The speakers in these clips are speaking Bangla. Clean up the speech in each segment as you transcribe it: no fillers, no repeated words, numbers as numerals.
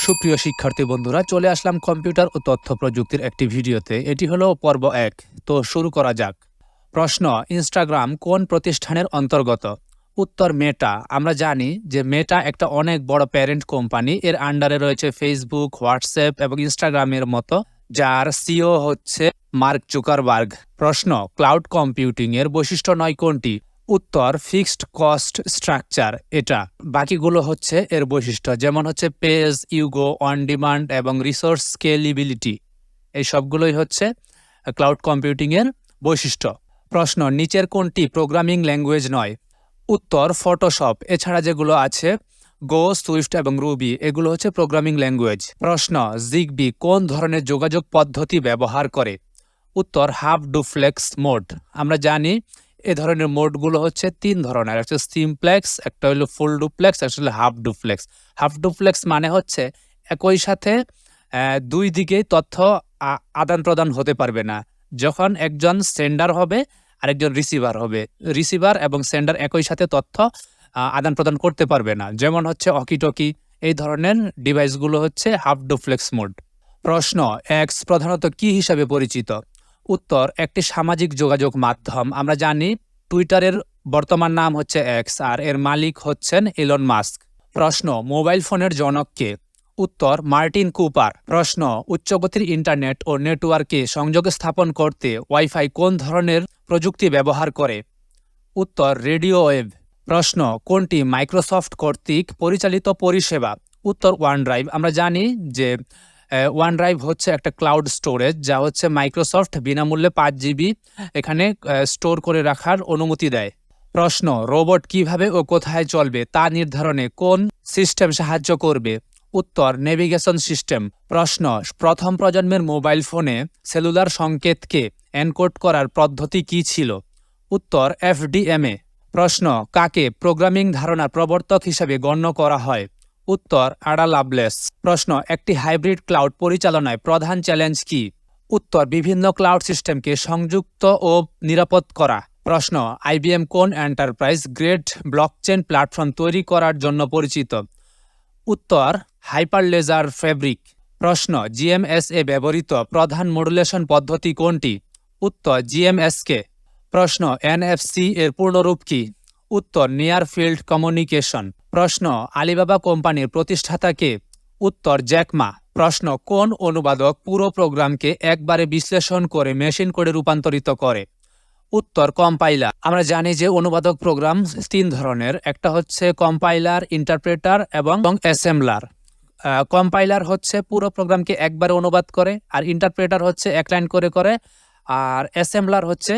সুপ্রিয় শিক্ষার্থী বন্ধুরা, চলে আসলাম কম্পিউটার ও তথ্য প্রযুক্তির একটি ভিডিওতে। এটি হলো পর্ব 1। তো শুরু করা যাক। প্রশ্ন: ইনস্টাগ্রাম কোন প্রতিষ্ঠানের অন্তর্গত? উত্তর: মেটা। আমরা জানি যে মেটা একটা অনেক বড় প্যারেন্ট কোম্পানি। এর আন্ডারে রয়েছে ফেসবুক, হোয়াটসঅ্যাপ এবং ইনস্টাগ্রামের মতো, যার সিও হচ্ছে মার্ক জুকারবার্গ। প্রশ্ন: ক্লাউড কম্পিউটিং এর বৈশিষ্ট্য নয় কোনটি? উত্তর: ফিক্সড কস্ট স্ট্রাকচার। এটা বাকিগুলো হচ্ছে এর বৈশিষ্ট্য, যেমন হচ্ছে পেজ, ইউগো, অন ডিমান্ড এবং রিসোর্স স্কেলেবিলিটি। এই সবগুলোই হচ্ছে ক্লাউড কম্পিউটিং এর বৈশিষ্ট্য। প্রশ্ন: নিচের কোনটি প্রোগ্রামিং ল্যাঙ্গুয়েজ নয়? উত্তর: ফটোশপ। এছাড়া যেগুলো আছে গো, সুইফট এবং রুবি, এগুলো হচ্ছে প্রোগ্রামিং ল্যাঙ্গুয়েজ। প্রশ্ন: জিগবি কোন ধরনের যোগাযোগ পদ্ধতি ব্যবহার করে? উত্তর: হাফ ডুপ্লেক্স মোড। আমরা জানি এ ধরনের মোডগুলো হচ্ছে 3 ধরনের, একটা সিমপ্লেক্স, একটা হলো ফুল ডুপ্লেক্স, একটা হলো হাফ ডুপ্লেক্স। হাফ ডুপ্লেক্স মানে হচ্ছে একই সাথে দুই দিকেই তথ্য আদান প্রদান হতে পারবে না। যখন একজন সেন্ডার হবে আরেকজন রিসিভার হবে, রিসিভার এবং সেন্ডার একই সাথে তথ্য আদান প্রদান করতে পারবে না, যেমন হচ্ছে অকিটকি। এই ধরনের ডিভাইসগুলো হচ্ছে হাফ ডুপ্লেক্স মোড। প্রশ্ন: এক্স প্রধানত কি হিসাবে পরিচিত? উত্তর: একটি সামাজিক যোগাযোগ মাধ্যম। আমরা জানি টুইটারের বর্তমান নাম হচ্ছে এক্স, আর এর মালিক হচ্ছেন ইলন মাস্ক। প্রশ্ন: মোবাইল ফোনের জনক কে? উত্তর: মার্টিন কুপার। প্রশ্ন: উচ্চগতির ইন্টারনেট ও নেটওয়ার্কে সংযোগ স্থাপন করতে ওয়াইফাই কোন ধরনের প্রযুক্তি ব্যবহার করে? উত্তর: রেডিও ওয়েভ। প্রশ্ন: কোনটি মাইক্রোসফট কর্তৃক পরিচালিত পরিষেবা? উত্তর: ওয়ানড্রাইভ। আমরা জানি যে ওয়ানড্রাইভ হচ্ছে একটা ক্লাউড স্টোরেজ, যা হচ্ছে মাইক্রোসফট বিনামূল্যে 5 জিবি এখানে স্টোর করে রাখার অনুমতি দেয়। প্রশ্ন: রোবট কিভাবে ও কোথায় চলবে তা নির্ধারণে কোন সিস্টেম সাহায্য করবে? উত্তর: নেভিগেশন সিস্টেম। প্রশ্ন: প্রথম প্রজন্মের মোবাইল ফোনে সেলুলার সংকেতকে এনকোড করার পদ্ধতি কী ছিল? উত্তর: এফডিএমএ। প্রশ্ন: কাকে প্রোগ্রামিং ধারণার প্রবর্তক হিসেবে গণ্য করা হয়? উত্তর: আডা লাভলেস। প্রশ্ন: একটি হাইব্রিড ক্লাউড পরিচালনায় প্রধান চ্যালেঞ্জ কি? উত্তর: বিভিন্ন ক্লাউড সিস্টেমকে সংযুক্ত ও নিরাপদ করা। প্রশ্ন: আইবিএম কোন এন্টারপ্রাইজ গ্রেড ব্লকচেন প্ল্যাটফর্ম তৈরি করার জন্য পরিচিত? উত্তর: হাইপারলেজার ফ্যাব্রিক। প্রশ্ন: জিএমএসএ ব্যবহৃত প্রধান মডুলেশন পদ্ধতি কোনটি? উত্তর: জিএমএসকে। প্রশ্ন: এনএফসি এর পূর্ণরূপ কি? উত্তর: নিয়ার ফিল্ড কমিউনিকেশন। প্রশ্ন: আলিবাবা কোম্পানির প্রতিষ্ঠাতা কে? উত্তর: জ্যাক মা। প্রশ্ন: কোন অনুবাদক পুরো প্রোগ্রামকে একবারে বিশ্লেষণ করে মেশিন কোডে রূপান্তরিত করে? উত্তর: কম্পাইলার। আমরা জানি যে অনুবাদক প্রোগ্রাম 3 ধরনের, একটা হচ্ছে কম্পাইলার, ইন্টারপ্রেটার এবং অ্যাসেম্বলার। কম্পাইলার হচ্ছে পুরো প্রোগ্রামকে একবারে অনুবাদ করে, আর ইন্টারপ্রেটার হচ্ছে এক লাইন করে করে, আর অ্যাসেম্বলার হচ্ছে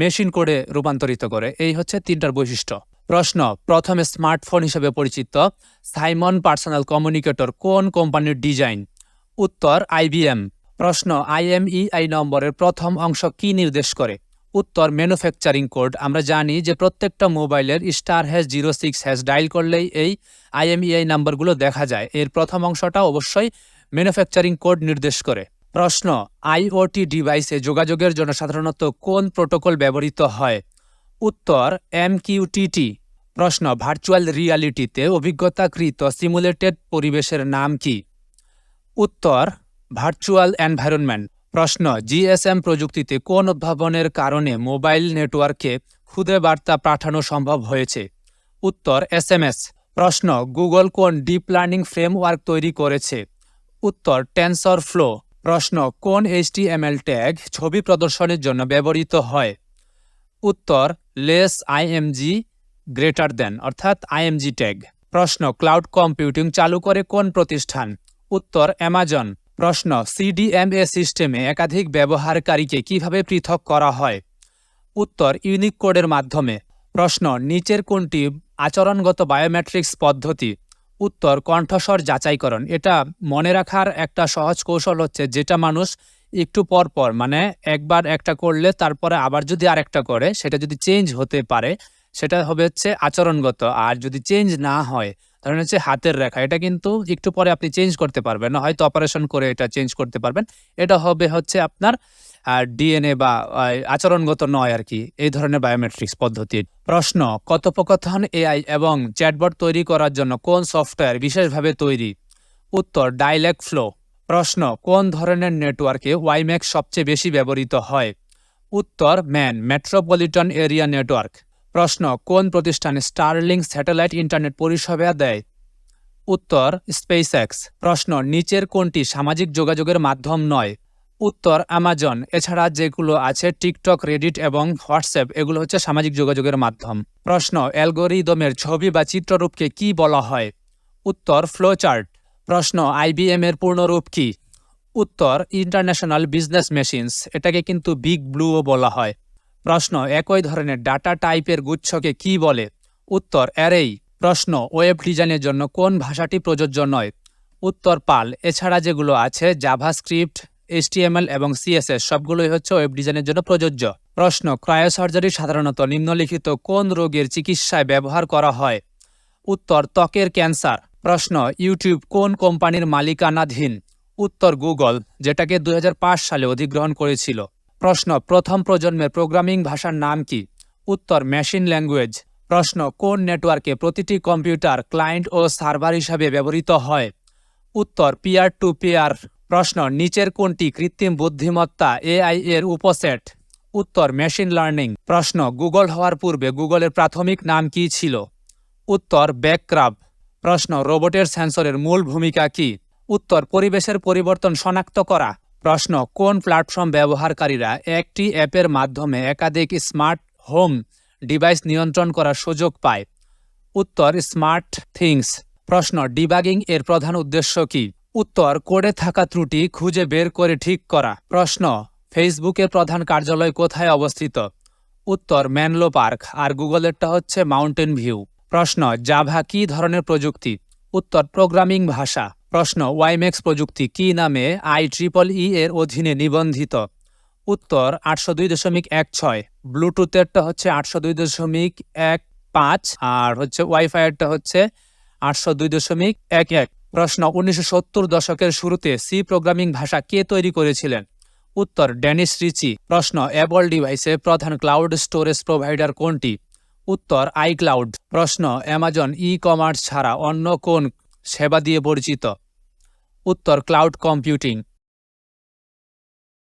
মেশিন কোডে রূপান্তরিত করে। এই হচ্ছে 3টার বৈশিষ্ট্য। প্রশ্ন: প্রথমে স্মার্টফোন হিসেবে পরিচিত সাইমন পার্সোনাল কমিউনিকেটর কোন কোম্পানির ডিজাইন? উত্তর: আইবিএম। প্রশ্ন: আইএমইআই নম্বরের প্রথম অংশ কি নির্দেশ করে? উত্তর: ম্যানুফ্যাকচারিং কোড। আমরা জানি যে প্রত্যেকটা মোবাইলের *#06# ডায়াল করলেই এই আইএমইআই নাম্বারগুলো দেখা যায়। এর প্রথম অংশটা অবশ্যই ম্যানুফ্যাকচারিং কোড নির্দেশ করে। প্রশ্ন: আইওটি ডিভাইসে যোগাযোগের জন্য সাধারণত কোন প্রোটোকল ব্যবহৃত হয়? উত্তর: এমকিউটিটি। প্রশ্ন: ভার্চুয়াল রিয়ালিটিতে অভিজ্ঞতাকৃত সিমুলেটেড পরিবেশের নাম কি? উত্তর: ভার্চুয়াল এনভায়রনমেন্ট। প্রশ্ন: জিএসএম প্রযুক্তিতে কোন উদ্ভাবনের কারণে মোবাইল নেটওয়ার্কে ক্ষুদে বার্তা পাঠানো সম্ভব হয়েছে? উত্তর: এসএমএস। প্রশ্ন: গুগল কোন ডিপ লার্নিং ফ্রেমওয়ার্ক তৈরি করেছে? উত্তর: টেনসরফ্লো। প্রশ্ন: কোন এইচটিএমএল ট্যাগ ছবি প্রদর্শনের জন্য ব্যবহৃত হয়? উত্তর: লেস আইএমজি গ্রেটার দেন, অর্থাৎ আইএমজি ট্যাগ। প্রশ্ন: ক্লাউড কম্পিউটিং চালু করে কোন প্রতিষ্ঠান? উত্তর: অ্যামাজন। প্রশ্ন: সিডিএমএ সিস্টেমে একাধিক ব্যবহারকারীকে কিভাবে পৃথক করা হয়? উত্তর: ইউনিক কোডের মাধ্যমে। প্রশ্ন: নিচের কোনটি আচরণগত বায়োমেট্রিক্স পদ্ধতি? উত্তর: কণ্ঠস্বর যাচাইকরণ। এটা মনে রাখার একটা সহজ কৌশল হচ্ছে, যেটা মানুষ একটু পর পর, মানে একবার একটা করলে তারপরে আবার যদি আরেকটা করে, সেটা যদি চেঞ্জ হতে পারে সেটা হবে হচ্ছে আচরণগত। আর যদি চেঞ্জ না হয়, ধরেন হচ্ছে হাতের রেখা, এটা কিন্তু একটু পরে আপনি চেঞ্জ করতে পারবেন না, হয়তো অপারেশন করে এটা চেঞ্জ করতে পারবেন। এটা হবে হচ্ছে আপনার ডিএনএ বা আচরণগত নয় আর কি, এই ধরনের বায়োমেট্রিক্স পদ্ধতি। প্রশ্ন: কথোপকথন এআই এবং চ্যাটবট তৈরি করার জন্য কোন সফটওয়্যার বিশেষভাবে তৈরি? উত্তর ডাইলেক্ট ফ্লো। প্রশ্ন, কোন ধরনের নেটওয়ার্কে ওয়াইম্যাক্স সবচেয়ে বেশি ব্যবহৃত হয়? উত্তর ম্যান, মেট্রোপলিটন এরিয়া নেটওয়ার্ক। প্রশ্ন, কোন প্রতিষ্ঠানে স্টারলিংক স্যাটেলাইট ইন্টারনেট পরিষেবা দেয়? উত্তর স্পেসএক্স। প্রশ্ন, নিচের কোনটি সামাজিক যোগাযোগের মাধ্যম নয়? উত্তর অ্যামাজন। এছাড়া যেগুলো আছে টিকটক, রেডিট এবং হোয়াটসঅ্যাপ, এগুলো হচ্ছে সামাজিক যোগাযোগের মাধ্যম। প্রশ্ন, অ্যালগোরিদমের ছবি বা চিত্ররূপকে কি বলা হয়? উত্তর ফ্লোচার্ট। প্রশ্ন, আইবিএম এর পূর্ণরূপ কি? উত্তর ইন্টারন্যাশনাল বিজনেস মেশিনস। এটাকে কিন্তু বিগ ব্লুও বলা হয়। প্রশ্ন, একই ধরনের ডাটা টাইপের গুচ্ছকে কি বলে? উত্তর অ্যারেই। প্রশ্ন, ওয়েব ডিজাইনের জন্য কোন ভাষাটি প্রযোজ্য নয়? উত্তর পাল। এছাড়া যেগুলো আছে জাভাস্ক্রিপ্ট, এইচটিএমএল এবং সিএসএস সবগুলোই হচ্ছে ওয়েব ডিজাইনের জন্য প্রযোজ্য। প্রশ্ন, ক্রায়োসার্জারি সাধারণত নিম্নলিখিত কোন রোগের চিকিৎসায় ব্যবহার করা হয়? উত্তর ত্বকের ক্যান্সার। প্রশ্ন, ইউটিউব কোন কোম্পানির মালিকানাধীন? উত্তর গুগল, যেটাকে 2005 সালে অধিগ্রহণ করেছিল। প্রশ্ন, প্রথম প্রজন্মের প্রোগ্রামিং ভাষার নাম কি? উত্তর মেশিন ল্যাঙ্গুয়েজ। প্রশ্ন, কোন নেটওয়ার্কে প্রতিটি কম্পিউটার ক্লায়েন্ট ও সার্ভার হিসাবে ব্যবহৃত হয়? উত্তর পিয়ার টু পিয়ার। প্রশ্ন, নিচের কোনটি কৃত্রিম বুদ্ধিমত্তা এআই এর উপসেট? উত্তর মেশিন লার্নিং। প্রশ্ন, গুগল হওয়ার পূর্বে গুগলের প্রাথমিক নাম কি ছিল? উত্তর ব্যাকক্রাব। প্রশ্ন, রোবটের সেন্সরের মূল ভূমিকা কি? উত্তর পরিবেশের পরিবর্তন শনাক্ত করা। প্রশ্ন, কোন প্ল্যাটফর্ম ব্যবহারকারীরা একটি অ্যাপের মাধ্যমে একাধিক স্মার্ট হোম ডিভাইস নিয়ন্ত্রণ করার সুযোগ পায়? উত্তর স্মার্ট থিংস। প্রশ্ন, ডিবাগিং এর প্রধান উদ্দেশ্য কি? উত্তর কোডে থাকা ত্রুটি খুঁজে বের করে ঠিক করা। প্রশ্ন, ফেসবুকের প্রধান কার্যালয় কোথায় অবস্থিত? উত্তর মেনলো পার্ক, আর গুগলেরটা হচ্ছে মাউন্টেন ভিউ। প্রশ্ন, জাভা কি ধরনের প্রযুক্তি? উত্তর প্রোগ্রামিং ভাষা। প্রশ্ন, ওয়াইম্যাক্স প্রযুক্তি কি নামে IEEE এর অধীনে নিবন্ধিত? উত্তর 802.16। ব্লুটুথেরটা হচ্ছে 802.15 আর হচ্ছে ওয়াইফাইয়েরটা হচ্ছে 802.11। প্রশ্ন, 1970 দশকের শুরুতে সি প্রোগ্রামিং ভাষা কে তৈরি করেছিলেন? উত্তর ডেনিস রিচি। প্রশ্ন, অ্যাপল ডিভাইসে প্রধান ক্লাউড স্টোরেজ প্রোভাইডার কোনটি? উত্তর আইক্লাউড। প্রশ্ন, অ্যামাজন ই কমার্স ছাড়া অন্য কোন সেবা দিয়ে পরিচিত? উত্তর ক্লাউড কম্পিউটিং।